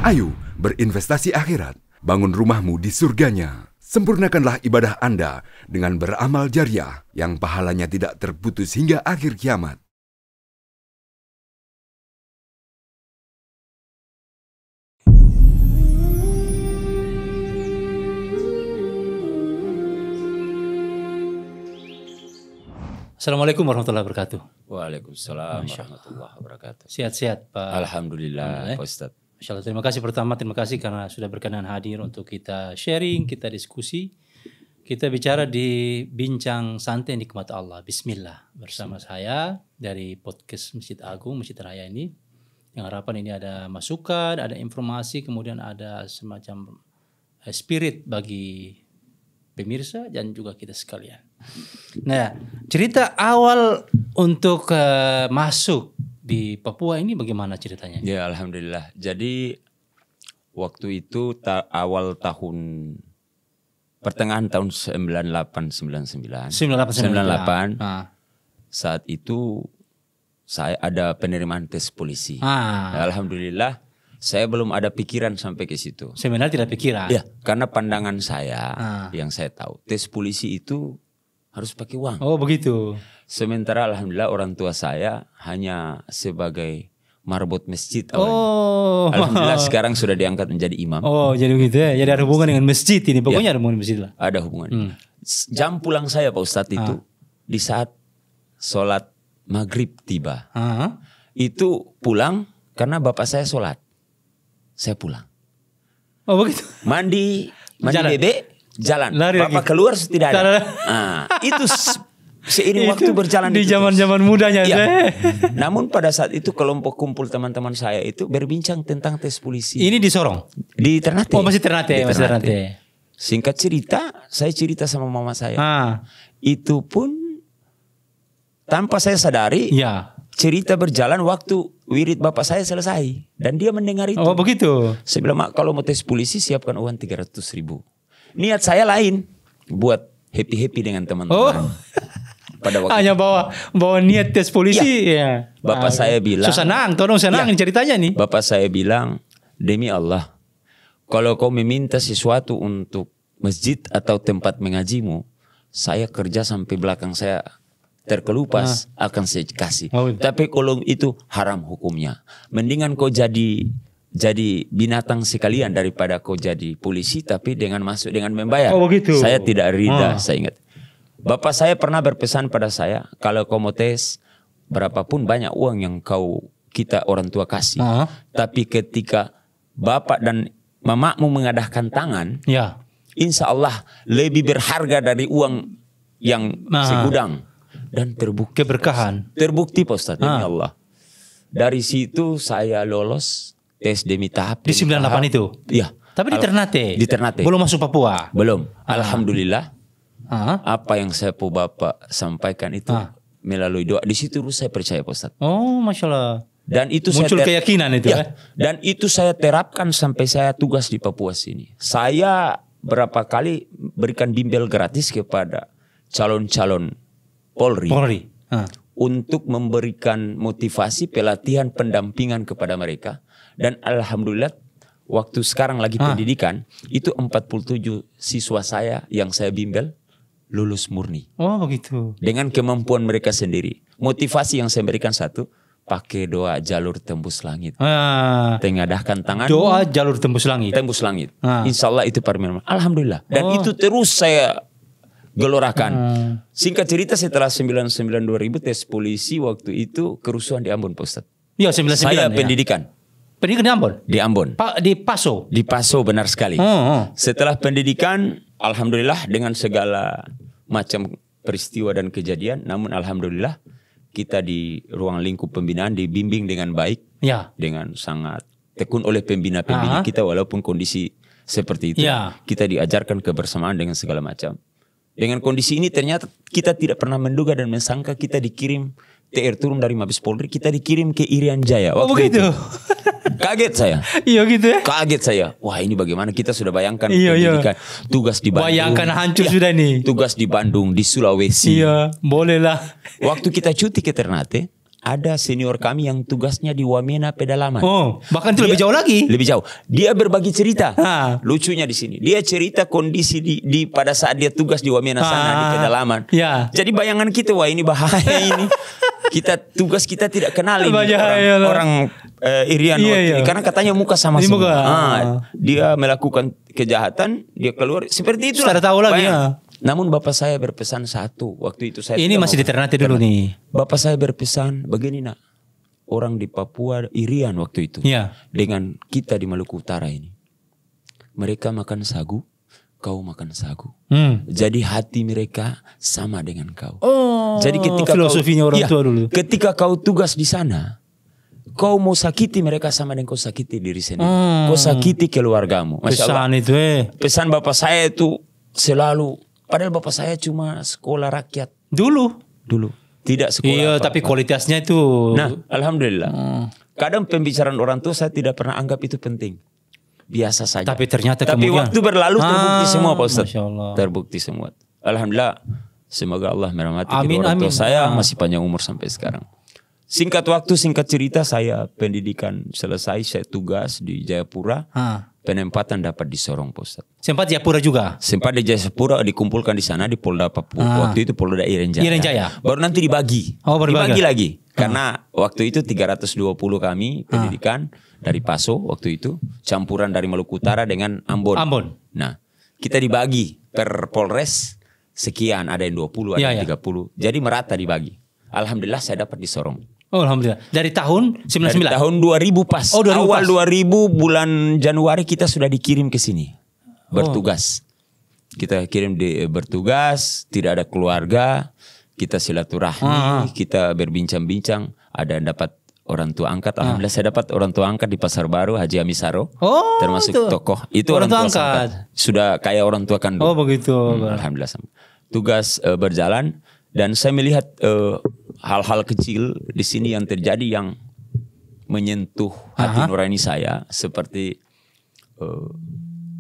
Ayo berinvestasi akhirat, bangun rumahmu di surganya. Sempurnakanlah ibadah Anda dengan beramal jariah yang pahalanya tidak terputus hingga akhir kiamat. Assalamualaikum warahmatullahi wabarakatuh. Waalaikumsalam warahmatullahi wabarakatuh. Sehat-sehat Pak. Alhamdulillah Pak Ustadz. Masya Allah, terima kasih karena sudah berkenan hadir untuk kita sharing, kita diskusi. Kita bicara di Bincang Santai Nikmat Allah. Bismillah. Bersama saya dari podcast Masjid Agung, Masjid Raya ini. Yang harapan ini ada masukan, ada informasi, kemudian ada semacam spirit bagi pemirsa dan juga kita sekalian. Nah, cerita awal untuk masuk di Papua ini bagaimana ceritanya? Ya alhamdulillah. Jadi waktu itu awal tahun pertengahan tahun 98 saat itu saya ada penerimaan tes polisi. Alhamdulillah saya belum ada pikiran sampai ke situ. Sebenarnya tidak pikiran. Ya, karena pandangan saya yang saya tahu tes polisi itu harus pakai uang. Oh begitu. Sementara alhamdulillah orang tua saya hanya sebagai marbot masjid awalnya. Oh. Alhamdulillah sekarang sudah diangkat menjadi imam. Oh jadi begitu ya. Jadi ada hubungan dengan masjid ini. Pokoknya ada hubungan dengan masjid lah. Ada hubungan. Jam pulang saya Pak Ustadz itu di saat sholat maghrib tiba. Itu pulang karena bapak saya sholat. Saya pulang. Oh begitu. Mandi bebek. Jalan, lari bapak lagi. keluar tidak ada. Itu seiring waktu berjalan di zaman-zaman mudanya. Ya. Namun pada saat itu kelompok kumpul teman-teman saya itu berbincang tentang tes polisi. Ini di Sorong? Di Ternate. Oh masih Ternate. Singkat cerita, saya cerita sama mama saya. Itu pun tanpa saya sadari. Ya. Cerita berjalan waktu wirid bapak saya selesai dan dia mendengar itu. Oh begitu. Saya bilang, Mak, kalau mau tes polisi siapkan uang 300.000. Niat saya lain, buat happy dengan teman-teman. Pada waktu hanya bawa niat tes polisi. Ya. Bapak saya bilang, senang ceritanya nih. Bapak saya bilang, demi Allah, kalau kau meminta sesuatu untuk masjid atau tempat mengajimu, saya kerja sampai belakang saya terkelupas akan saya kasih. Tapi kalau itu haram hukumnya. Mendingan kau jadi binatang sekalian daripada kau jadi polisi tapi dengan masuk dengan membayar. Oh begitu. Saya tidak rida, saya ingat. Bapak saya pernah berpesan pada saya, kalau kau mau tes berapapun banyak uang yang kita orang tua kasih. Tapi ketika bapak dan mamamu mengadahkan tangan, insya Allah lebih berharga dari uang yang segudang. Dan terbukti keberkahan. Terbukti Pak Ustadz, demi Allah. Dari situ saya lolos tes demi tahap. Di 98 itu? Iya. Tapi di Ternate? Di Ternate. Belum masuk Papua? Belum. Alhamdulillah. Apa yang saya Bapak sampaikan itu melalui doa. Di situ saya percaya Pak Ustadz. Oh Masya Allah. Dan itu muncul keyakinan itu ya. Dan itu saya terapkan sampai saya tugas di Papua sini. Saya berapa kali berikan bimbel gratis kepada calon-calon Polri. Untuk memberikan motivasi, pelatihan, pendampingan kepada mereka. Dan alhamdulillah waktu sekarang lagi pendidikan itu 47 siswa saya yang saya bimbel lulus murni. Oh begitu. Dengan kemampuan mereka sendiri. Motivasi yang saya berikan satu, pakai doa jalur tembus langit. Tengadahkan tangan. Doa jalur tembus langit. Tembus langit. Insya Allah itu permintaan. Alhamdulillah. Dan itu terus saya gelorakan. Singkat cerita setelah 99-2000 tes polisi waktu itu kerusuhan di Ambon Pak Ustadz. Iya 99 saya pendidikan. Pendidikan di Ambon? Di Ambon. Di Paso? Di Paso benar sekali. Setelah pendidikan alhamdulillah dengan segala macam peristiwa dan kejadian. Namun alhamdulillah kita di ruang lingkup pembinaan dibimbing dengan baik. Dengan sangat tekun oleh pembina-pembina kita walaupun kondisi seperti itu. Kita diajarkan kebersamaan dengan segala macam. Dengan kondisi ini ternyata kita tidak pernah menduga dan menyangka kita dikirim TR turun dari Mabes Polri, kita dikirim ke Irian Jaya. Oh begitu. Kaget saya. Iya gitu ya. Kaget saya. Wah ini bagaimana kita sudah bayangkan pendidikan. Tugas di Bandung. Bayangkan hancur sudah nih. Tugas di Bandung, di Sulawesi. Iya boleh lah. Waktu kita cuti ke Ternate, ada senior kami yang tugasnya di Wamena Pedalaman. Oh, bahkan itu lebih jauh lagi. Lebih jauh. Dia berbagi cerita. Ah. Lucunya di sini. Dia cerita kondisi di pada saat dia tugas di Wamena sana di pedalaman. Ya. Jadi bayangan kita, wah ini bahaya ini. Tugas kita tidak kenal ini Bahaya, orang Irian waktu ini. Karena katanya muka sama Ini semua. muka. Dia melakukan kejahatan, dia keluar seperti itu. Sudah tahu lagi ya. Namun bapak saya berpesan satu waktu itu saya. Ini masih di Ternate dulu nih. Bapak saya berpesan begini nak, orang di Papua Irian waktu itu, Ya. dengan kita di Maluku Utara ini, mereka makan sagu, kau makan sagu. Jadi hati mereka sama dengan kau. Oh. Jadi ketika filosofinya orang tua dulu. Ketika kau tugas di sana, kau mau sakiti mereka sama dengan kau sakiti diri sendiri. Kau sakiti keluargamu. Masya Allah. Pesan itu Pesan bapak saya itu selalu. Padahal bapak saya cuma sekolah rakyat. Dulu. Tidak sekolah. Iya, tapi kualitasnya itu. Nah, alhamdulillah. Kadang pembicaraan orang tua saya tidak pernah anggap itu penting. Biasa saja. Tapi ternyata Tapi kemudian. waktu berlalu terbukti semua Pak Ustaz. Masya Allah. Terbukti semua. Alhamdulillah. Semoga Allah merahmati Amin, kedua orang tua amin. saya masih panjang umur sampai sekarang. Singkat waktu, singkat cerita, saya pendidikan selesai, saya tugas di Jayapura. Penempatan dapat di Sorong Pak Ustaz. Sempat Jayapura juga. Sempat di Jayapura dikumpulkan di sana di Polda Papua. Waktu itu Polda Iren Jaya. Iren Jaya. Baru nanti dibagi. Oh, baru dibagi lagi. Karena waktu itu 320 kami pendidikan dari Paso waktu itu. Campuran dari Maluku Utara dengan Ambon. Nah, kita dibagi per Polres sekian. Ada yang 20, ada yang 30. Jadi merata dibagi. Alhamdulillah saya dapat di Sorong. Oh, alhamdulillah. Dari tahun 99. Dari tahun 2000 pas. Oh, 2000 Awal pas. 2000 bulan Januari kita sudah dikirim ke sini. Bertugas. Kita kirim bertugas, tidak ada keluarga, kita silaturahmi, kita berbincang-bincang, ada yang dapat orang tua angkat. Alhamdulillah saya dapat orang tua angkat di Pasar Baru, Haji Amisaro. Oh, termasuk itu. tokoh. Itu orang tua angkat. Sudah kayak orang tua kandung. Oh, begitu. Alhamdulillah. Tugas berjalan dan saya melihat hal-hal kecil di sini yang terjadi yang menyentuh hati nurani saya, seperti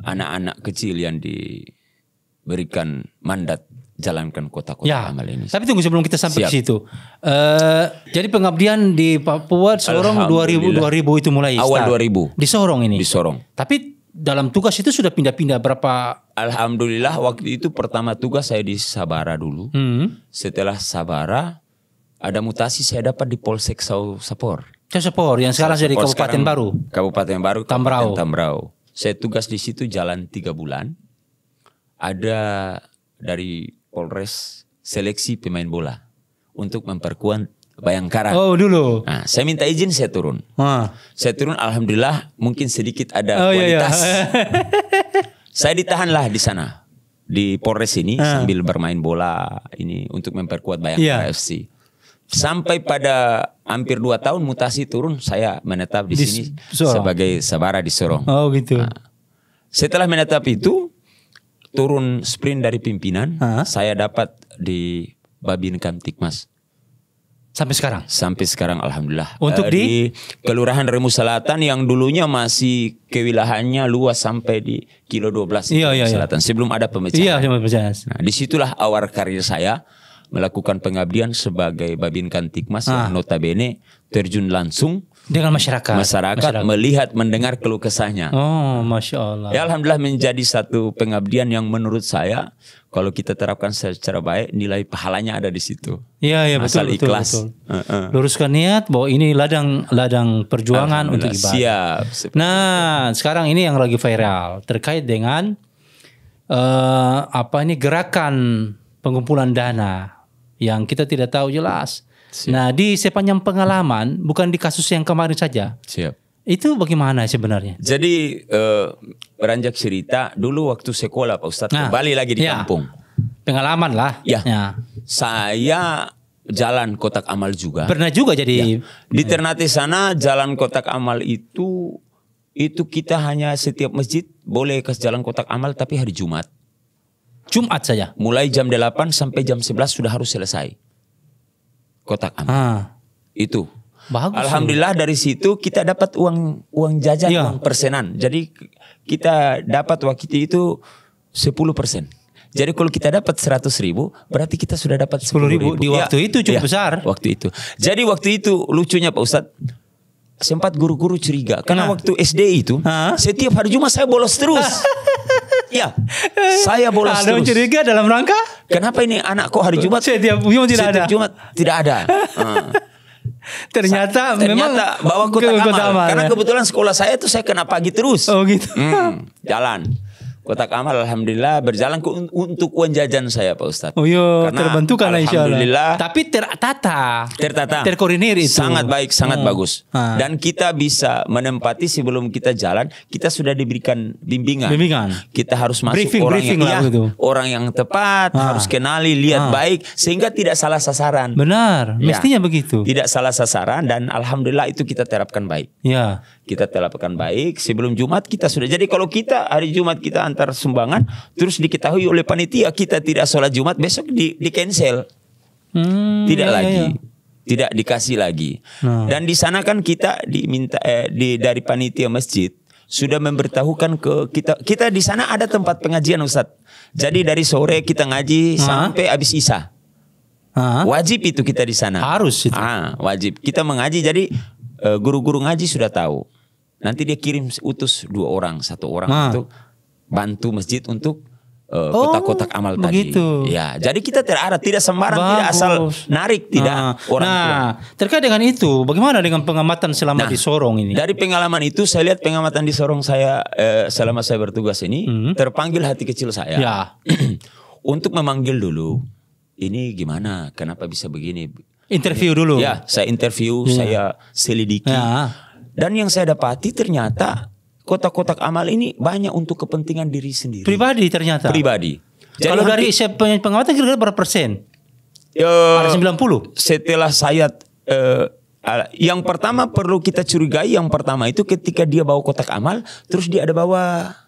anak-anak kecil yang diberikan mandat jalankan kota-kota amal ini. Tapi tunggu sebelum kita sampai ke situ. Jadi pengabdian di Papua Sorong 2000 itu mulai awal start. 2000 di Sorong ini. Di Sorong. Tapi dalam tugas itu sudah pindah-pindah berapa? Alhamdulillah waktu itu pertama tugas saya di Sabara dulu. Setelah Sabara ada mutasi, saya dapat di Polsek Sapor. Sapor yang sekarang jadi Kabupaten Baru. Kabupaten Baru, Tambrau. Kabupaten Tambrau. Saya tugas di situ jalan 3 bulan. Ada dari Polres seleksi pemain bola untuk memperkuat Bayangkara. Oh dulu. Nah, saya minta izin, saya turun. Saya turun, alhamdulillah mungkin sedikit ada kualitas. Saya ditahanlah di sana di Polres ini sambil bermain bola ini untuk memperkuat Bayangkara FC. Sampai pada hampir 2 tahun mutasi turun, saya menetap di sini sebagai Sabara di Sorong. Oh gitu. Nah, setelah menetap itu turun sprint dari pimpinan, saya dapat di Babin Kamtipmas. Sampai sekarang? Sampai sekarang alhamdulillah. Untuk di Kelurahan Remu Selatan yang dulunya masih kewilayahannya luas sampai di kilo 12 Selatan. Sebelum ada pemecahan. Nah, disitulah awal karir saya melakukan pengabdian sebagai Babin Kamtipmas yang notabene terjun langsung dengan masyarakat melihat, mendengar keluh kesahnya. Oh, Masya Allah. Ya alhamdulillah menjadi satu pengabdian yang menurut saya kalau kita terapkan secara baik, nilai pahalanya ada di situ. Iya betul, ikhlas. Luruskan niat bahwa ini ladang perjuangan untuk ibadah. Siap. Nah, sekarang ini yang lagi viral terkait dengan gerakan pengumpulan dana yang kita tidak tahu jelas. Siap. Nah, di sepanjang pengalaman, bukan di kasus yang kemarin saja. Siap. Itu bagaimana sebenarnya? Jadi beranjak cerita dulu waktu sekolah Pak Ustadz, kembali lagi di kampung. Pengalaman lah. Ya. Saya jalan kotak amal juga. Pernah juga jadi. Di Ternate sana jalan kotak amal itu kita hanya setiap masjid boleh ke jalan kotak amal tapi hari Jumat. Jumat saja. Mulai jam 8 sampai jam 11 sudah harus selesai kotak amal. Itu. Bagus. Alhamdulillah dari situ kita dapat uang jajan, uang persenan. Jadi kita dapat waktu itu 10%. Jadi kalau kita dapat 100.000, berarti kita sudah dapat 10.000 di waktu itu cukup besar. Waktu itu. Jadi waktu itu lucunya Pak Ustadz, sempat guru-guru curiga karena waktu SD itu setiap hari Jumat saya bolos terus. Ya, saya bolos ada terus. Ada curiga dalam rangka? Kenapa ini anak kok hari Jumat? Setiap Jumat tidak ada. Ternyata memang bawa kotak amal. Karena kebetulan sekolah saya itu saya kena pagi terus. Oh gitu. Jalan. Kotak amal alhamdulillah berjalan untuk uang jajan saya Pak Ustadz. Oh iya, terbantu karena alhamdulillah. Tapi tertata, terkoordinir itu. Sangat baik, sangat bagus. Dan kita bisa menempati sebelum kita jalan, kita sudah diberikan bimbingan. Kita harus masuk orang yang tepat, harus kenali, lihat baik, sehingga tidak salah sasaran. Benar, mestinya begitu. Tidak salah sasaran dan alhamdulillah itu kita terapkan baik. Ya. Kita terapkan baik sebelum Jumat kita sudah. Jadi kalau kita hari Jumat kita antar sumbangan terus diketahui oleh panitia kita tidak sholat Jumat, besok di cancel. Tidak lagi. Tidak dikasih lagi. Dan di sana kan kita diminta dari panitia masjid sudah memberitahukan ke kita di sana ada tempat pengajian Ustadz. Jadi dari sore kita ngaji sampai habis Isya. Wajib itu kita di sana. Harus itu. Wajib. Kita mengaji jadi guru-guru ngaji sudah tahu. Nanti dia kirim utus 2 orang, 1 orang untuk bantu masjid untuk kotak-kotak amal begitu. tadi. Ya, jadi kita tidak sembarang, tidak asal narik, tidak orang tua. Terkait dengan itu, bagaimana dengan pengamatan selama di Sorong ini? Dari pengalaman itu saya lihat pengamatan di Sorong saya selama saya bertugas ini terpanggil hati kecil saya. Ya. Untuk memanggil dulu. Ini gimana? Kenapa bisa begini? Interview dulu. Ya, saya interview, saya selidiki. Dan yang saya dapati ternyata kotak-kotak amal ini banyak untuk kepentingan diri sendiri. Pribadi ternyata. Pribadi. Jadi kalau dari pengamatan kira-kira berapa persen? Ada 90. Setelah saya yang pertama perlu kita curigai, yang pertama itu ketika dia bawa kotak amal, terus dia ada bawa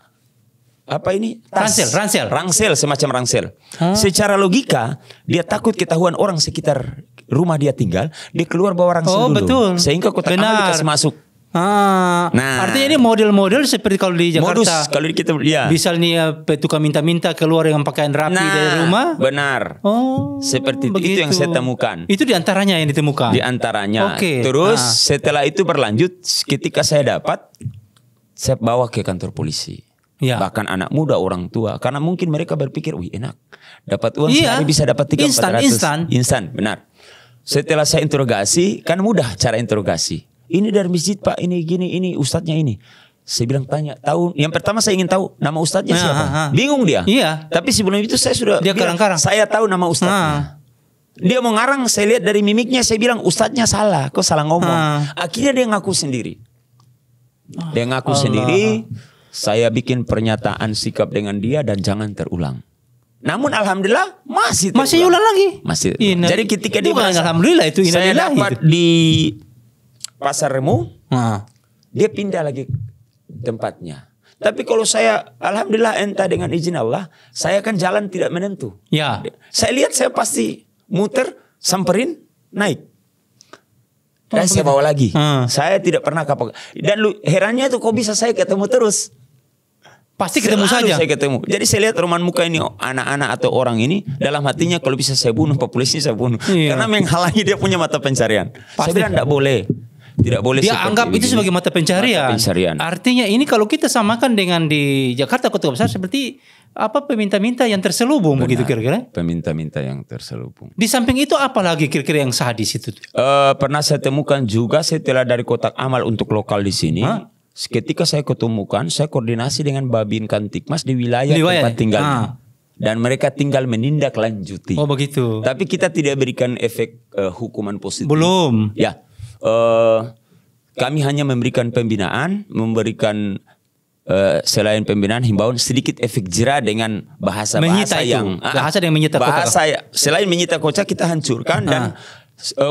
apa ini? Tas. Ransel, semacam ransel. Secara logika dia takut ketahuan orang sekitar rumah dia tinggal, dia keluar bawa ransel dulu. Betul. Sehingga kotak amal dikasih masuk. Artinya ini model-model seperti kalau di Jakarta. Kalau kita misalnya tukang minta-minta keluar dengan pakaian rapi dari rumah. Benar. Seperti itu yang saya temukan. Itu diantaranya yang ditemukan. Diantaranya. Terus setelah itu berlanjut, ketika saya dapat, saya bawa ke kantor polisi. Bahkan anak muda, orang tua, karena mungkin mereka berpikir, wih enak, dapat uang sehari bisa dapat 300-400. Instan, benar. Setelah saya interogasi, kan mudah cara interogasi. Ini dari masjid Pak, ini gini, ini ustadznya ini. Saya bilang tahu. Yang pertama saya ingin tahu nama ustadznya siapa. Bingung dia. Tapi sebelum itu saya sudah bilang, saya tahu nama ustadznya. Dia mau ngarang, saya lihat dari mimiknya, saya bilang ustadznya salah, kok salah ngomong. Akhirnya dia ngaku sendiri. Dia ngaku sendiri. Saya bikin pernyataan sikap dengan dia dan jangan terulang. Namun alhamdulillah masih ulang lagi. Masih. Jadi ketika dia alhamdulillah itu saya dapat di Pasar Remu, dia pindah lagi tempatnya. Tapi kalau saya, alhamdulillah entah dengan izin Allah, saya kan jalan tidak menentu. Saya lihat saya pasti muter, samperin, naik. Dan saya bawa lagi. Saya tidak pernah kapok. Dan herannya itu kok bisa saya ketemu terus. Pasti ketemu saja. Saya ketemu. Jadi saya lihat roman muka ini anak-anak atau orang ini dalam hatinya kalau bisa saya bunuh, populasi saya bunuh. Karena menghalangi dia punya mata pencarian. Saya bilang tidak boleh. Tidak boleh dia anggap itu sebagai mata pencarian. Artinya ini kalau kita samakan dengan di Jakarta kota besar seperti apa peminta-minta yang terselubung. Benar, begitu kira-kira. Peminta-minta yang terselubung. Di samping itu apa lagi kira-kira yang sadis itu? Pernah saya temukan juga setelah dari kotak amal untuk lokal di sini. Ketika saya ketemukan, saya koordinasi dengan Babin Kantikmas di wilayah tempat tinggalnya. Dan mereka tinggal menindaklanjuti. Oh begitu. Tapi kita tidak berikan efek hukuman positif. Belum. Ya. Kami hanya memberikan pembinaan, memberikan selain pembinaan himbauan sedikit efek jera dengan bahasa-bahasa yang menyita selain menyita kotak kita hancurkan dan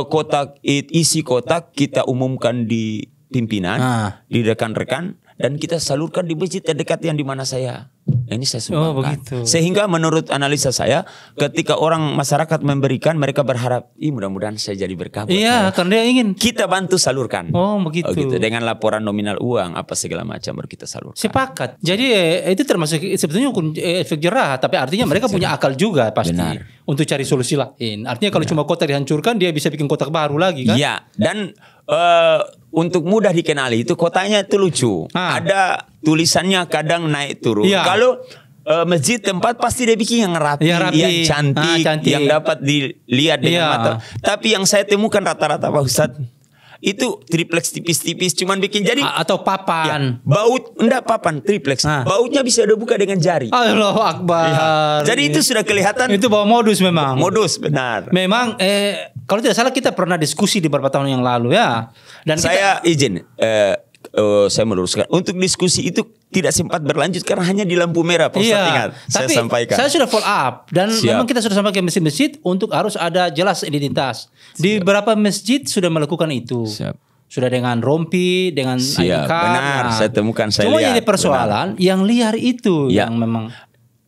kotak isi kotak kita umumkan di pimpinan, di rekan-rekan dan kita salurkan di masjid terdekat yang di mana saya Ini saya sumbangkan. begitu. Sehingga menurut analisa saya, ketika orang masyarakat memberikan, mereka berharap, mudah-mudahan saya jadi berkah. Iya, karena dia ingin. Kita bantu salurkan. Oh begitu. Gitu. Dengan laporan nominal uang apa segala macam baru kita salurkan. Sepakat. Jadi itu termasuk sebetulnya hukum efek jerah, tapi artinya mereka punya akal juga pasti. Benar. Untuk cari solusi lain. Artinya kalau cuma kotak dihancurkan, dia bisa bikin kotak baru lagi kan? Iya, dan untuk mudah dikenali itu kotanya itu lucu. Ada tulisannya kadang naik turun. Iya. Kalau masjid tempat pasti dia bikin yang rapi, yang cantik, yang dapat dilihat dengan mata. Tapi yang saya temukan rata-rata Pak Ustadz, itu triplex tipis-tipis cuman bikin jadi atau papan. Baut enggak papan triplex. Bautnya bisa dibuka dengan jari. Allahu Akbar. Jadi itu sudah kelihatan. Itu bawa modus memang. Modus benar. Memang kalau tidak salah kita pernah diskusi di beberapa tahun yang lalu ya. Dan saya izin saya meluruskan untuk diskusi itu tidak sempat berlanjut karena hanya di lampu merah. Pak Ustadz ingat saya sampaikan. Saya sudah follow up dan memang kita sudah sampaikan ke masjid-masjid untuk harus ada jelas identitas. Di beberapa masjid sudah melakukan itu. Sudah dengan rompi, dengan ID card. Benar, saya temukan, saya cuma lihat. Cuma jadi persoalan yang liar itu yang memang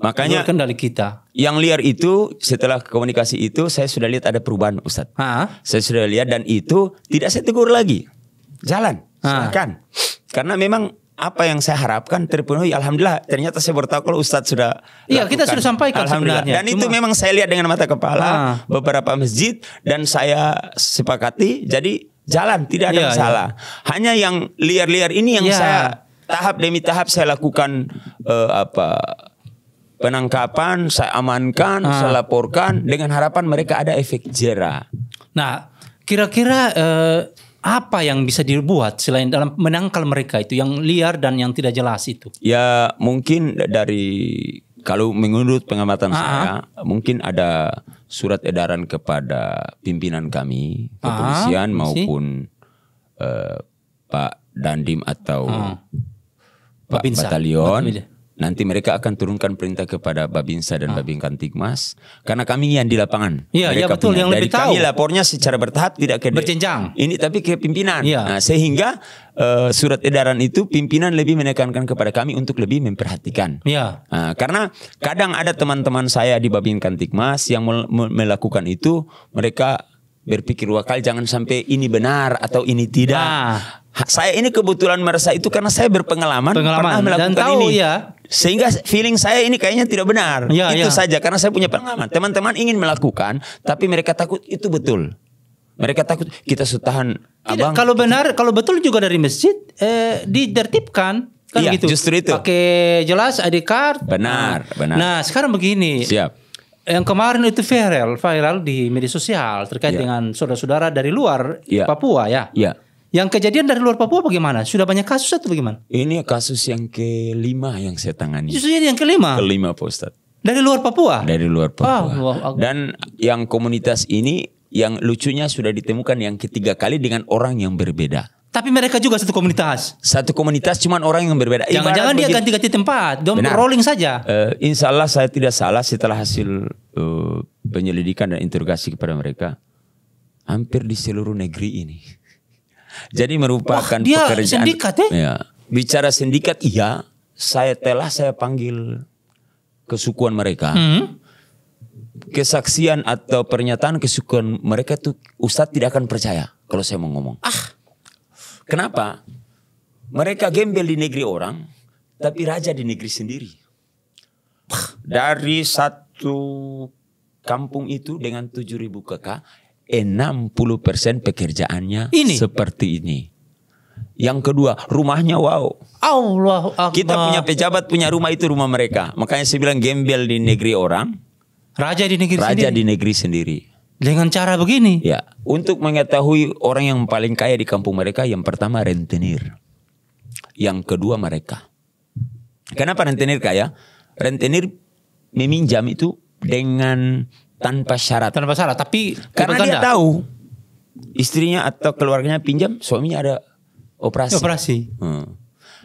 makanya kendali kita. Yang liar itu setelah komunikasi itu saya sudah lihat ada perubahan Ustadz. Saya sudah lihat dan itu tidak saya tegur lagi. Jalan, silakan. Karena memang apa yang saya harapkan terpenuhi. Alhamdulillah ternyata saya bertahu kalau Ustadz sudah Iya kita sudah sampaikan sebenarnya. Dan itu memang saya lihat dengan mata kepala beberapa masjid dan saya sepakati jadi jalan tidak ada masalah. Hanya yang liar-liar ini yang saya tahap demi tahap saya lakukan penangkapan, saya amankan, saya laporkan dengan harapan mereka ada efek jera. Nah kira-kira apa yang bisa dibuat selain dalam menangkal mereka itu yang liar dan yang tidak jelas itu? Ya mungkin dari kalau menurut pengamatan saya mungkin ada surat edaran kepada pimpinan kami kepolisian maupun Pak Dandim atau Pak Batalion. Nanti mereka akan turunkan perintah kepada Babinsa dan Babinkantikmas karena kami yang di lapangan. Iya betul yang lebih tahu. Kami lapornya secara bertahap tidak ke berjenjang. Ini tapi ke pimpinan. Nah, sehingga surat edaran itu pimpinan lebih menekankan kepada kami untuk lebih memperhatikan. Nah, karena kadang ada teman-teman saya di Babinkantikmas yang melakukan itu mereka berpikir dua kali jangan sampai ini benar atau ini tidak. Saya ini kebetulan merasa itu karena saya berpengalaman pernah melakukan dan tahu, ini. Sehingga feeling saya ini kayaknya tidak benar. Itu saja karena saya punya pengalaman. Teman-teman ingin melakukan tapi mereka takut itu betul. Mereka takut kita sutahan abang. Kalau benar, kalau betul juga dari masjid ditertibkan kan gitu. Justru itu. Pakai jelas ID card. Benar. Nah, sekarang begini. Siap. Yang kemarin itu viral di media sosial terkait dengan saudara-saudara dari luar Papua ya. Yang kejadian dari luar Papua bagaimana? Sudah banyak kasus atau bagaimana? Ini kasus yang kelima yang saya tangani. Justru yang kelima? Kelima Pak Ustadz. Dari luar Papua? Dari luar Papua. Dan yang komunitas ini yang lucunya sudah ditemukan yang ketiga kali dengan orang yang berbeda. Tapi mereka juga satu komunitas? Satu komunitas cuman orang yang berbeda. Jangan-jangan dia ganti-ganti tempat. Rolling saja. Insya Allah saya tidak salah setelah hasil penyelidikan dan interogasi kepada mereka. Hampir di seluruh negeri ini. Jadi merupakan pekerjaan. Sindikat Bicara sindikat saya panggil kesukuan mereka. Kesaksian atau pernyataan kesukuan mereka tuh Ustadz tidak akan percaya kalau saya mau ngomong. Kenapa? Mereka gembel di negeri orang tapi raja di negeri sendiri. Dari satu kampung itu dengan 7.000 kakak 60% pekerjaannya seperti ini. Yang kedua, rumahnya wow. Allahu Akbar. Kita punya pejabat punya rumah itu rumah mereka. Makanya saya bilang gembel di negeri orang. Raja di negeri sendiri. Raja di negeri sendiri. Dengan cara begini. Ya, untuk mengetahui orang yang paling kaya di kampung mereka, yang pertama rentenir. Yang kedua mereka. Kenapa rentenir kaya? Rentenir meminjam itu dengan tanpa syarat. Tanpa syarat, tapi karena dia tahu istrinya atau keluarganya pinjam, suaminya ada operasi.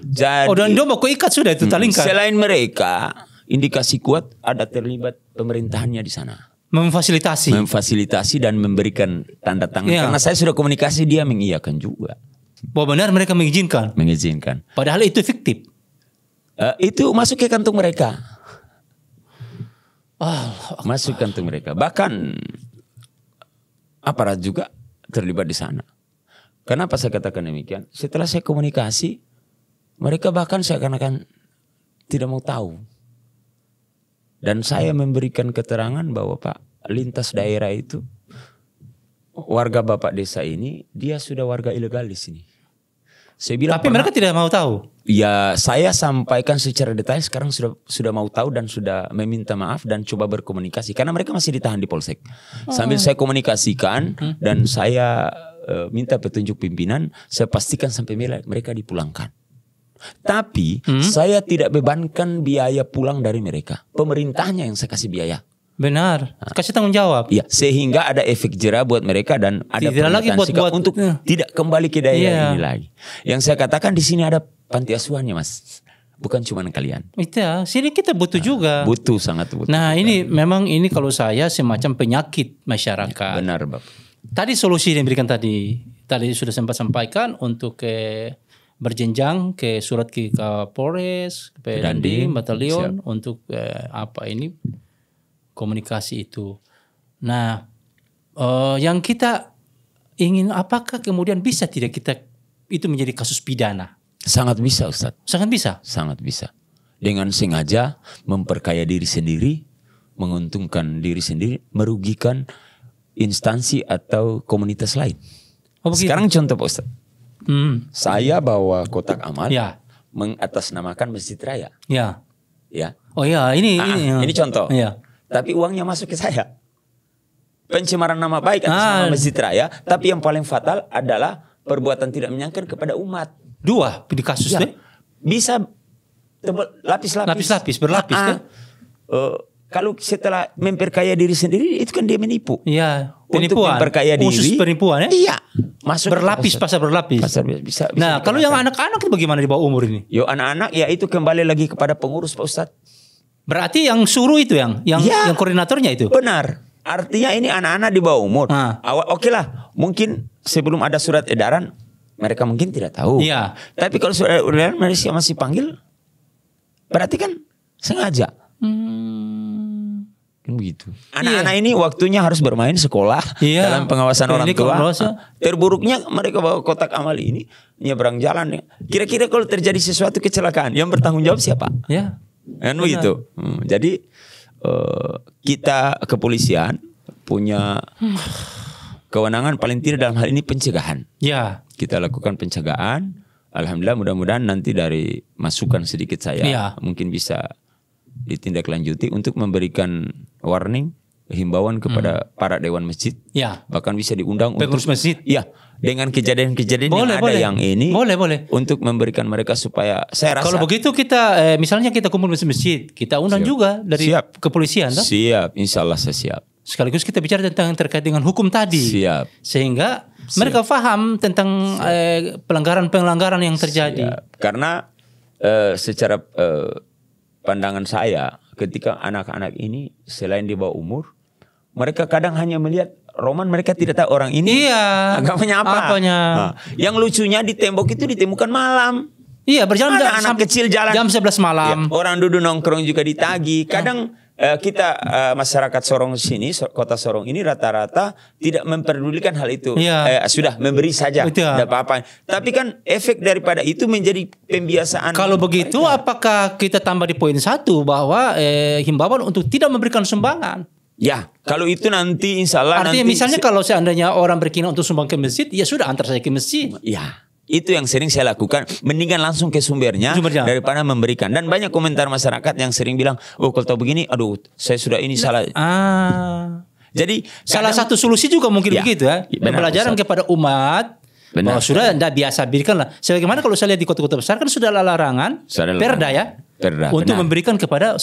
Jadi, dan dia mau ikat sudah itu talingkan. Selain mereka, indikasi kuat ada terlibat pemerintahannya di sana. Memfasilitasi dan memberikan tanda tangan. Karena saya sudah komunikasi, dia mengiyakan juga. Bahwa benar mereka mengizinkan. Mengizinkan. Padahal itu fiktif. Itu masuk ke kantung mereka. Allah. Masuk kantung mereka. Bahkan aparat juga terlibat di sana. Kenapa saya katakan demikian? Setelah saya komunikasi, mereka bahkan seakan-akan tidak mau tahu. Dan saya memberikan keterangan bahwa Pak, lintas daerah itu, warga Bapak desa ini, dia sudah warga ilegal di sini. Saya bilang, tapi mereka tidak mau tahu. Ya, saya sampaikan secara detail, sekarang sudah mau tahu dan sudah meminta maaf dan coba berkomunikasi. Karena mereka masih ditahan di Polsek. Sambil saya komunikasikan dan saya minta petunjuk pimpinan, saya pastikan sampai mereka dipulangkan. Tapi saya tidak bebankan biaya pulang dari mereka. Pemerintahnya yang saya kasih biaya. Benar, kasih tanggung jawab. Ya, sehingga ada efek jera buat mereka dan ada tidak lagi buat untuk tidak kembali ke daerah ini lagi. Yang saya katakan di sini ada panti asuhannya, Mas. Bukan cuma kalian. Itu ya, sini kita butuh juga. Butuh, sangat butuh. Nah, ini memang ini kalau saya semacam penyakit masyarakat. Benar, Bapak. Tadi solusi yang diberikan tadi sudah sempat sampaikan untuk berjenjang ke surat ke Kapolres, ke Dandim, Batalion untuk komunikasi itu. Nah, yang kita ingin apakah kemudian bisa tidak kita itu menjadi kasus pidana? Sangat bisa, Ustaz. Sangat bisa. Sangat bisa. Dengan sengaja memperkaya diri sendiri, menguntungkan diri sendiri, merugikan instansi atau komunitas lain. Sekarang contoh Pak Ustaz. Saya bawa kotak amal mengatasnamakan Masjid Raya. Ya. Ya. Oh ya, ini contoh. Ya. Tapi uangnya masuk ke saya. Pencemaran nama baik atas nama Masjid Raya, tapi yang paling fatal adalah perbuatan tidak menyenangkan kepada umat. Dua di kasus ya. Bisa lapis-lapis. Berlapis kan? Kalau setelah memperkaya diri sendiri itu kan dia menipu. Iya, penipuan. Untuk memperkaya diri. Khusus penipuan ya? Iya. Masuk pasar berlapis. Bisa nah, kalau yang anak-anak itu bagaimana di bawah umur ini? Yo, anak-anak ya itu kembali lagi kepada pengurus Pak Ustadz. Berarti yang suruh itu yang koordinatornya itu? Benar. Artinya ini anak-anak di bawah umur. Oke lah, mungkin sebelum ada surat edaran mereka mungkin tidak tahu. Iya. Tapi kalau surat edaran mereka masih panggil, berarti kan sengaja. Kan begitu. Anak-anak ini waktunya harus bermain sekolah dalam pengawasan orang tua. Terburuknya mereka bawa kotak amal ini nyebrang jalan. Kira-kira kalau terjadi sesuatu kecelakaan, yang bertanggung jawab siapa? Ya. Kan begitu. Jadi kita kepolisian punya kewenangan paling tidak dalam hal ini pencegahan. Ya. Kita lakukan pencegahan. Alhamdulillah mudah-mudahan nanti dari masukan sedikit saya mungkin bisa ditindaklanjuti untuk memberikan warning, himbauan kepada para dewan masjid. Ya. Bahkan bisa diundang pengurus untuk masjid. Ya, dengan kejadian-kejadian yang ada yang ini. Boleh. Untuk memberikan mereka supaya saya rasa. Kalau begitu kita misalnya kita kumpul di masjid, kita undang juga dari kepolisian, tak? Siap, insya Allah saya siap. Sekaligus kita bicara tentang terkait dengan hukum tadi. Siap. Sehingga mereka paham tentang pelanggaran-pelanggaran yang terjadi. Siap. Karena secara pandangan saya, ketika anak-anak ini selain di bawah umur, mereka kadang hanya melihat roman, mereka tidak tahu orang ini agamanya apa. Nah, yang lucunya di tembok itu ditemukan malam. Iya, berjalan anak kecil jalan jam 11 malam. Ya, orang duduk nongkrong juga ditagi. Kadang kita masyarakat Sorong sini, kota Sorong ini rata-rata tidak memperdulikan hal itu. Sudah memberi saja, tidak apa-apa. Tapi kan efek daripada itu menjadi pembiasaan. Kalau begitu, apakah kita tambah di poin 1 bahwa himbauan untuk tidak memberikan sumbangan? Ya, kalau itu nanti insya Allah. Artinya misalnya kalau seandainya orang berkeinginan untuk sumbang ke masjid, ya sudah antar saya ke masjid. Ya. Itu yang sering saya lakukan. Mendingan langsung ke sumbernya daripada memberikan. Dan banyak komentar masyarakat yang sering bilang, oh kalau tahu begini, aduh saya sudah ini salah. Jadi salah satu solusi juga mungkin begitu ya. Pembelajaran kepada umat. Bahwa sudah tidak biasa berikan lah. Sebagaimana kalau saya lihat di kota-kota besar kan sudah ada larangan perda ya. Untuk memberikan kepada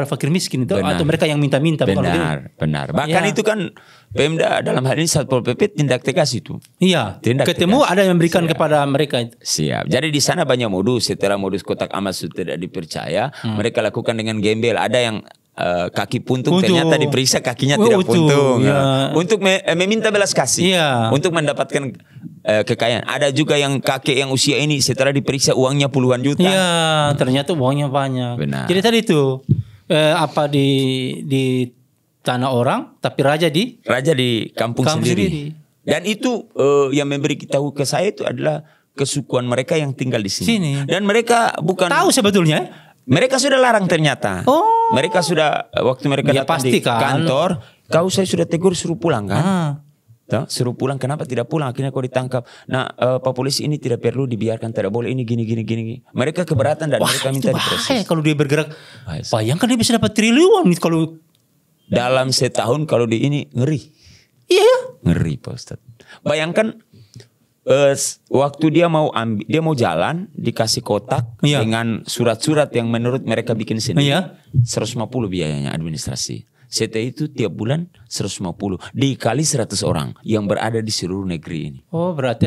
fakir miskin itu atau mereka yang minta-minta. Benar. Bahkan itu kan Pemda dalam hal ini Satpol PP tindak tegas itu. Iya. Ketemu ada yang memberikan kepada mereka. Siap. Jadi di sana banyak modus. Setelah modus kotak amal sudah tidak dipercaya, mereka lakukan dengan gembel. Ada yang kaki puntung ternyata diperiksa kakinya tidak puntung. Untuk meminta belas kasih. Untuk mendapatkan kekayaan. Ada juga yang kakek yang usia ini setelah diperiksa uangnya puluhan juta. Iya, ternyata uangnya banyak. Benar. Jadi tadi itu apa di tanah orang, tapi raja di kampung sendiri. Dan itu yang memberi tahu ke saya itu adalah kesukuan mereka yang tinggal di sini. Dan mereka bukan tahu sebetulnya. Mereka sudah larang ternyata. Oh. Mereka sudah waktu mereka datang di kantor, saya sudah tegur suruh pulang kan. Suruh pulang, kenapa tidak pulang? Akhirnya kau ditangkap. Nah, Pak Polisi ini tidak perlu dibiarkan, tidak boleh ini gini. Mereka keberatan dan mereka minta diproses. Kalau dia bergerak, bayangkan dia bisa dapat triliun kalau dalam setahun kalau di ini ngeri. Iya. Ngeri Pak Ustadz. Bayangkan waktu dia mau jalan dikasih kotak dengan surat-surat yang menurut mereka bikin sendiri. 150 biayanya administrasi. Setelah itu tiap bulan 150 dikali 100 orang yang berada di seluruh negeri ini. Oh, berarti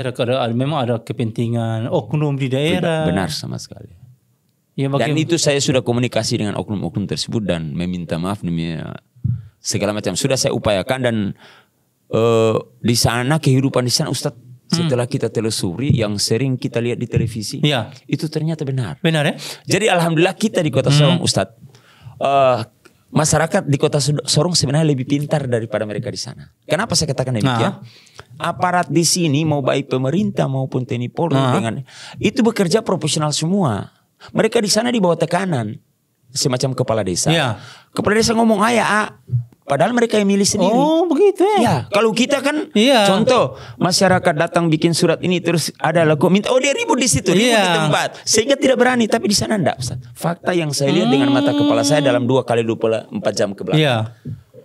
memang ada kepentingan oknum di daerah. Benar sama sekali. Ya, dan itu saya sudah komunikasi dengan oknum-oknum tersebut dan meminta maaf segala macam. Sudah saya upayakan dan di sana kehidupan di sana Ustadz setelah kita telusuri yang sering kita lihat di televisi, itu ternyata benar. Benar ya? Jadi alhamdulillah kita di Kota Sorong Ustadz, masyarakat di Kota Sorong sebenarnya lebih pintar daripada mereka di sana. Kenapa saya katakan demikian? Aparat di sini mau baik pemerintah maupun TNI Polri dengan itu bekerja profesional semua. Mereka di sana di bawah tekanan semacam kepala desa. Kepala desa ngomong padahal mereka yang milih sendiri. Oh begitu ya. Ya, kalau kita kan contoh masyarakat datang bikin surat ini terus ada lagu minta dia ribut di situ, ribut di tempat sehingga tidak berani, tapi di sana enggak Ustaz. Fakta yang saya lihat dengan mata kepala saya dalam 2 kali 24 jam ke belakang.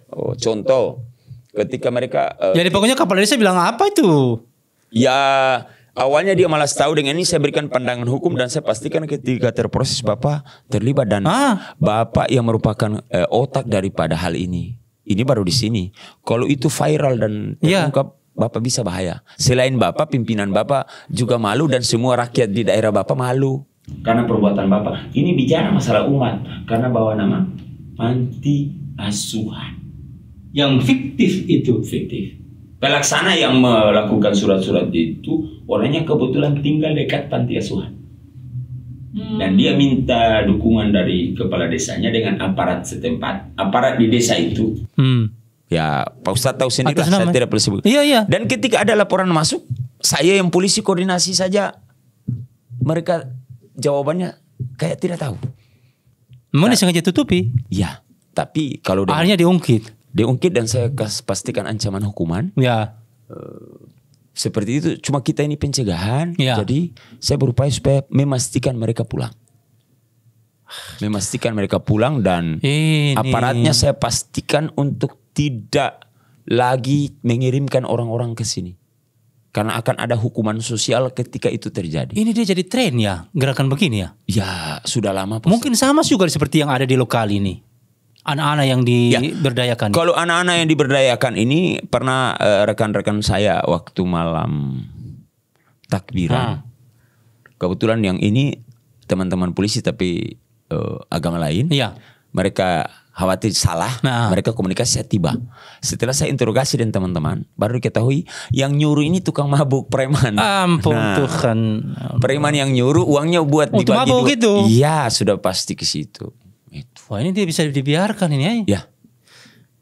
Oh, contoh ketika mereka jadi pokoknya kepala desa bilang apa itu? Ya awalnya dia malas tahu, dengan ini saya berikan pandangan hukum dan saya pastikan ketika terproses Bapak terlibat dan Bapak yang merupakan otak daripada hal ini. Ini baru di sini. Kalau itu viral dan terungkap, Bapak bisa bahaya. Selain Bapak, pimpinan Bapak juga malu dan semua rakyat di daerah Bapak malu. Karena perbuatan Bapak. Ini bicara masalah umat. Karena bawa nama panti asuhan. Yang fiktif itu. Fiktif. Pelaksana yang melakukan surat-surat itu orangnya kebetulan tinggal dekat panti asuhan. Dan dia minta dukungan dari kepala desanya dengan aparat setempat. Aparat di desa itu. Ya Pak Ustadz tahu sendiri lah, saya tidak perlu sebut. Dan ketika ada laporan masuk, saya yang polisi koordinasi saja. Mereka jawabannya kayak tidak tahu. Memang sengaja tutupi? Ya, tapi kalau akhirnya diungkit. Diungkit dan saya pastikan ancaman hukuman. Seperti itu, cuma kita ini pencegahan. Jadi saya berupaya supaya memastikan mereka pulang. Memastikan mereka pulang dan aparatnya saya pastikan untuk tidak lagi mengirimkan orang-orang ke sini. Karena akan ada hukuman sosial ketika itu terjadi. Ini dia jadi tren ya, gerakan begini ya? Ya, sudah lama. Mungkin sama juga seperti yang ada di lokal ini. Anak-anak yang diberdayakan. Kalau anak-anak yang diberdayakan ini pernah rekan-rekan saya waktu malam takbiran. Kebetulan yang ini teman-teman polisi tapi agama lain. Mereka khawatir salah. Mereka komunikasi saya tiba. Setelah saya interogasi dengan teman-teman, baru diketahui yang nyuruh ini tukang mabuk, preman. Ampun Tuhan. Preman yang nyuruh uangnya buat dibagi mabuk gitu. Iya, sudah pasti ke situ. Wah, ini dia bisa dibiarkan ini ya.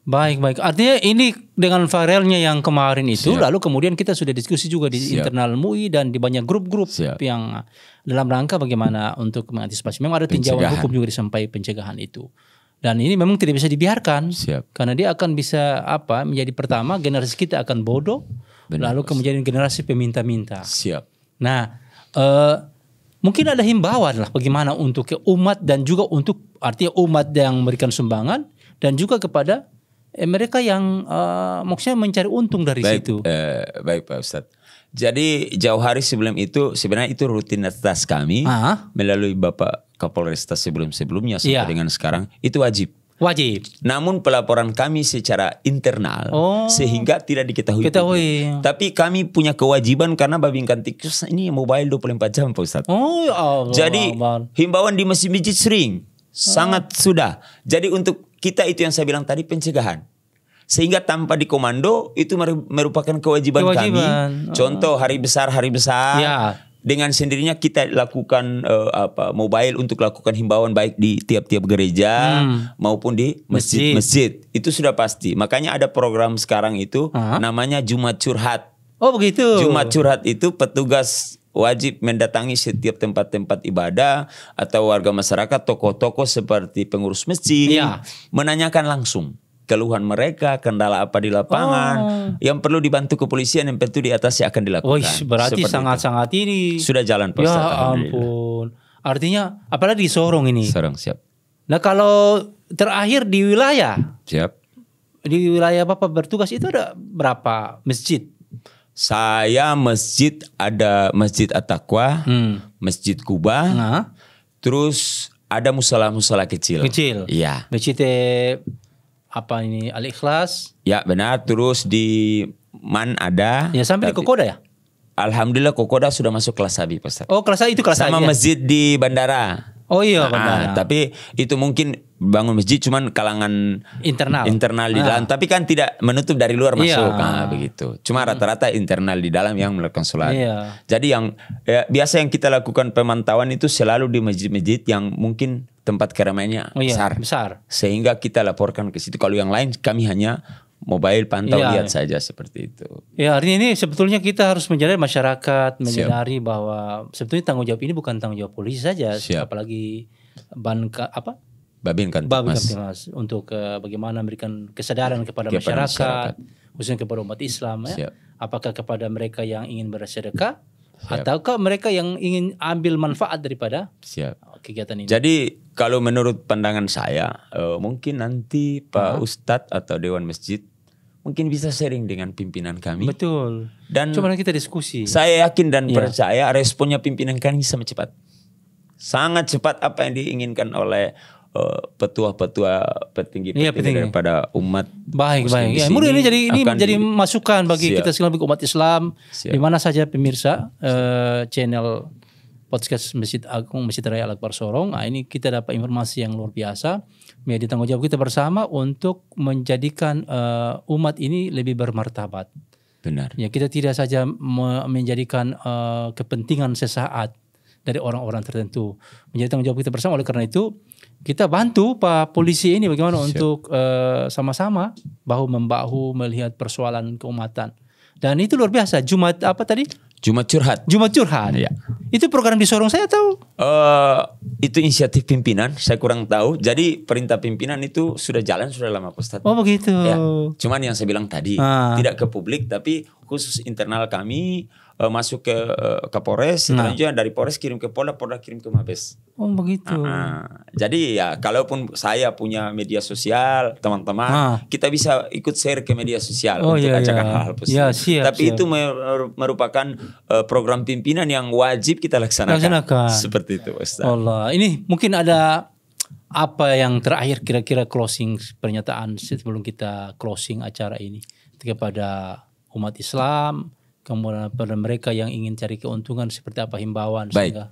Baik. Artinya ini dengan viralnya yang kemarin itu, lalu kemudian kita sudah diskusi juga di internal MUI dan di banyak grup-grup yang dalam rangka bagaimana untuk mengantisipasi. Memang ada tinjauan hukum juga sampai pencegahan itu. Dan ini memang tidak bisa dibiarkan. Karena dia akan bisa menjadi pertama generasi kita akan bodoh, lalu kemudian generasi peminta-minta. Nah, mungkin ada himbauan lah bagaimana untuk umat dan juga untuk artinya umat yang memberikan sumbangan dan juga kepada mereka yang maksudnya mencari untung dari situ. Baik Pak Ustadz. Jadi jauh hari sebelum itu sebenarnya itu rutinitas kami melalui Bapak Kapolresta sebelumnya sampai dengan sekarang itu wajib. Namun pelaporan kami secara internal sehingga tidak diketahui. Tapi kami punya kewajiban karena Babinkan Tikus ini mobile 24 jam Pak Ustadz. Jadi himbauan di masjid-masjid sering sangat sudah. Jadi untuk kita itu yang saya bilang tadi pencegahan. Sehingga tanpa dikomando itu merupakan kewajiban kami. Contoh hari besar Ya. dengan sendirinya kita lakukan mobile untuk lakukan himbauan baik di tiap-tiap gereja maupun di masjid-masjid. Itu sudah pasti. Makanya ada program sekarang itu namanya Jumat Curhat. Oh begitu. Jumat Curhat itu petugas wajib mendatangi setiap tempat-tempat ibadah atau warga masyarakat, tokoh-tokoh seperti pengurus masjid, menanyakan langsung keluhan mereka, kendala apa di lapangan, yang perlu dibantu kepolisian, yang tentu di atasnya akan dilakukan. Berarti sangat-sangat ini sudah jalan Pak Ya Ustaz, ampun. Artinya apalagi di Sorong ini. Sorong, siap. Nah kalau terakhir di wilayah, di wilayah Bapak bertugas itu ada berapa masjid? Saya masjid ada Masjid At-Taqwa, Masjid Kuba, terus ada musola-musola kecil. Iya. Masjid apa ini Al-Ikhlas? Ya benar. Terus di Man ada. Ya sampai di Kokoda ya? Alhamdulillah Kokoda sudah masuk kelas AB Pak Ustaz. Oh kelas A itu kelas A. Sama masjid di bandara. Oh iya bandara. Tapi itu mungkin bangun masjid cuman kalangan internal di dalam. Tapi kan tidak menutup dari luar masuk. Begitu. Cuma rata-rata internal di dalam yang melakukan sholat. Jadi yang biasa yang kita lakukan pemantauan itu selalu di masjid-masjid yang mungkin tempat keramaiannya besar. Sehingga kita laporkan ke situ. Kalau yang lain kami hanya mobile pantau lihat saja seperti itu. Ya artinya ini sebetulnya kita harus menjadi masyarakat menyadari bahwa sebetulnya tanggung jawab ini bukan tanggung jawab polisi saja, apalagi Babin Kamtibmas untuk bagaimana memberikan kesadaran kepada masyarakat, khususnya kepada umat Islam ya. Apakah kepada mereka yang ingin bersedekah ataukah mereka yang ingin ambil manfaat daripada kegiatan ini. Jadi kalau menurut pandangan saya mungkin nanti Pak Ustadz atau Dewan Masjid mungkin bisa sharing dengan pimpinan kami. Betul. Dan coba kita diskusi. Saya yakin dan percaya responnya pimpinan kami sama cepat. Sangat cepat apa yang diinginkan oleh petua-petua petinggi daripada umat. Baik. Ya, mudah ini jadi masukan bagi kita sekalian umat Islam di mana saja pemirsa channel podcast Masjid Agung Masjid Raya Al-Akbar Sorong. Nah, ini kita dapat informasi yang luar biasa. Menjadi tanggung jawab kita bersama untuk menjadikan umat ini lebih bermartabat. Benar. Ya, kita tidak saja menjadikan kepentingan sesaat dari orang-orang tertentu. Menjadi tanggung jawab kita bersama. Oleh karena itu kita bantu Pak Polisi ini bagaimana untuk sama-sama bahu-membahu melihat persoalan keumatan. Dan itu luar biasa. Jumat apa tadi? Jumat Curhat. Jumat Curhat. Ya. Itu program di Sorong saya tahu. Itu inisiatif pimpinan, saya kurang tahu. Jadi perintah pimpinan itu sudah jalan sudah lama Pak Ustadz. Oh begitu. Ya. Cuman yang saya bilang tadi tidak ke publik tapi khusus internal kami masuk ke Kapolres, selanjutnya dari Polres kirim ke Polda, Polda kirim ke Mabes. Oh begitu. Jadi ya kalaupun saya punya media sosial, teman-teman, kita bisa ikut share ke media sosial untuk ajakan hal-hal positif. Tapi itu merupakan program pimpinan yang wajib kita laksanakan. Seperti itu Ustaz. Allah, ini mungkin ada apa yang terakhir kira-kira closing pernyataan sebelum kita closing acara ini kepada umat Islam, kemudian pada mereka yang ingin cari keuntungan seperti apa himbauan? Baik.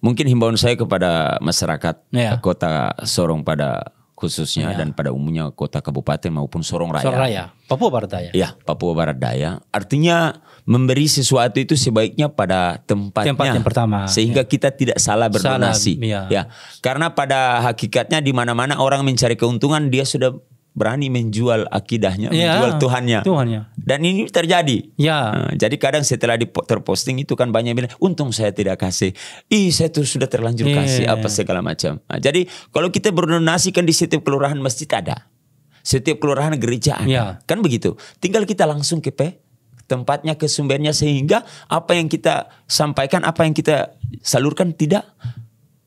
Mungkin himbauan saya kepada masyarakat Kota Sorong pada khususnya dan pada umumnya kota kabupaten maupun Sorong Raya. Sorong Raya, Papua Barat Daya. Ya, Papua Barat Daya. Artinya memberi sesuatu itu sebaiknya pada tempatnya. Tempat yang pertama. Sehingga kita tidak salah berdonasi. Ya. Karena pada hakikatnya di mana-mana orang mencari keuntungan dia sudah berani menjual akidahnya, menjual Tuhannya. Dan ini terjadi. Jadi kadang setelah terposting itu kan banyak bilang, untung saya tidak kasih. Saya tuh sudah terlanjur kasih apa segala macam. Jadi kalau kita berdonasi kan di setiap kelurahan masjid ada. Setiap kelurahan gereja ada. Kan begitu. Tinggal kita langsung ke tempatnya, ke sumbernya sehingga apa yang kita sampaikan, apa yang kita salurkan tidak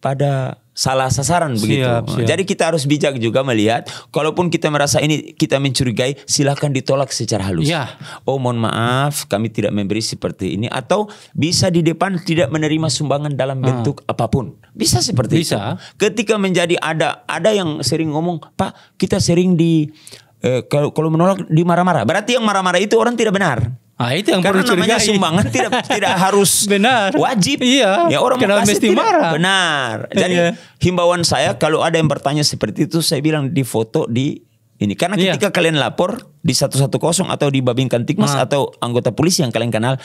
pada salah sasaran begitu. Jadi kita harus bijak juga melihat, kalaupun kita merasa ini kita mencurigai, silakan ditolak secara halus. Oh mohon maaf, kami tidak memberi seperti ini, atau bisa di depan tidak menerima sumbangan dalam bentuk apapun. Bisa seperti itu. Ketika menjadi ada yang sering ngomong, Pak kita sering di kalau menolak di marah-marah. Berarti yang marah-marah itu orang tidak benar. Itu yang karena namanya sumbangan tidak harus wajib. Ya orang mau kasih tidak marah. Benar. Jadi himbauan saya kalau ada yang bertanya seperti itu, saya bilang di foto di ini. Karena ketika kalian lapor di 110 atau di Babin Kamtipmas atau anggota polisi yang kalian kenal,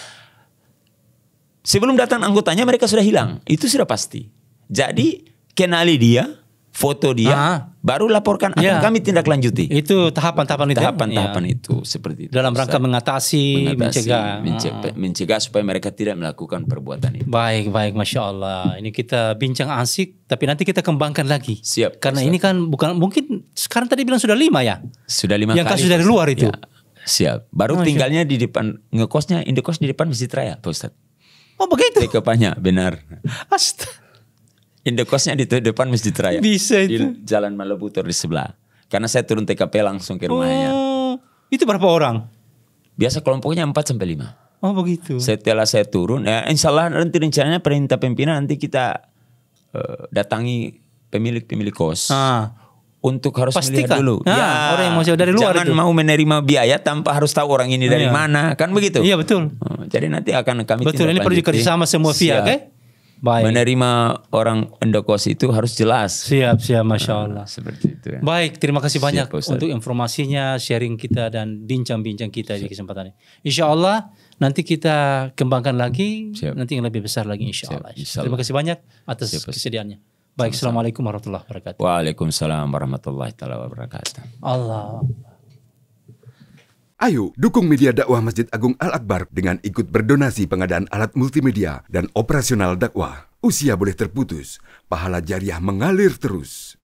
sebelum datang anggotanya mereka sudah hilang. Itu sudah pasti. Jadi kenali dia, foto dia, baru laporkan, akan kami tindak lanjuti. Itu tahapan-tahapan itu. Tahapan-tahapan itu seperti itu. Dalam rangka mengatasi, mencegah supaya mereka tidak melakukan perbuatan itu. Baik, Masya Allah. Ini kita bincang asik, tapi nanti kita kembangkan lagi. Siap. Karena ini kan bukan, mungkin sekarang tadi bilang sudah 5 ya? Sudah 5 yang kali. kasus dari luar itu. Ya, siap. Baru tinggalnya di depan, ngekosnya, indekos di depan Masjid Raya, Pak Ustadz. Oh begitu? TKP-nya, benar. Astaga. Indekosnya di depan Masjid Raya. Bisa itu. Di Jalan Malebutor di sebelah. Karena saya turun TKP langsung ke rumahnya. Itu berapa orang? Biasa kelompoknya 4-5. Oh begitu. Setelah saya turun, ya insya Allah nanti rencananya perintah pimpinan nanti kita datangi pemilik kos. Untuk harus melihat dulu. Orang yang mau dari luar jangan mau menerima biaya tanpa harus tahu orang ini dari mana. Kan begitu? Iya betul. Jadi nanti akan kami betul, ini perlu kerjasama semua pihak, Baik. Menerima orang indekos itu harus jelas. Siap, Masya Allah. Seperti itu ya. Baik, terima kasih banyak untuk informasinya, sharing kita dan bincang-bincang kita di kesempatan ini. Insya Allah nanti kita kembangkan lagi, nanti yang lebih besar lagi insya Allah. Terima kasih banyak atas kesediaannya. Baik, Assalamualaikum warahmatullahi wabarakatuh. Waalaikumsalam warahmatullahi wabarakatuh. Allah. Ayo dukung media dakwah Masjid Agung Al-Akbar dengan ikut berdonasi pengadaan alat multimedia dan operasional dakwah. Usia boleh terputus, pahala jariah mengalir terus.